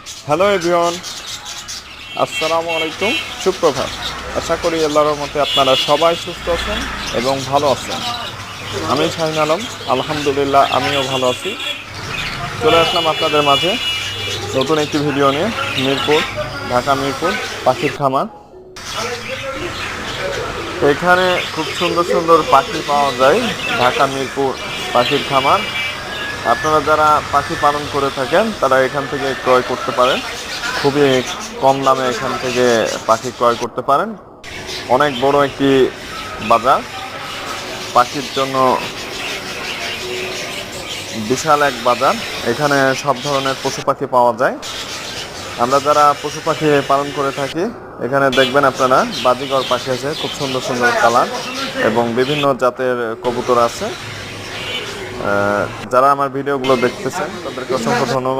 Hello everyone, আসসালামু আলাইকুম। সুপ্রভাত। আশা করি আল্লাহর রহমতে আপনারা সবাই সুস্থ আছেন এবং ভালো আছেন। আমি শাহিন আলম, আলহামদুলিল্লাহ আমিও ভালো আছি। চলে আসলাম আপনাদের মাঝে নতুন একটি ভিডিও নিয়ে। মিরপুর, ঢাকা মিরপুর পাখির খামার। এখানে খুব সুন্দর সুন্দর পাখি পাওয়া যায়। ঢাকা মিরপুর পাখির খামার। আপনারা যারা পাখি পালন করে থাকেন তারা এখান থেকে ক্রয় করতে পারেন। খুবই কম দামে এখান থেকে পাখি ক্রয় করতে পারেন। অনেক বড় একটি বাজার, পাখির জন্য বিশাল এক বাজার। এখানে সব ধরনের পশু পাখি পাওয়া যায়। আমরা যারা পশু পাখি পালন করে থাকি, এখানে দেখবেন আপনারা বাজিঘর পাখি আছে, খুব সুন্দর সুন্দর কালার এবং বিভিন্ন জাতের কবুতর আছে। যারা আমার ভিডিওগুলো দেখতেছেন তাদেরকে অসংখ্য ধন্যবাদ।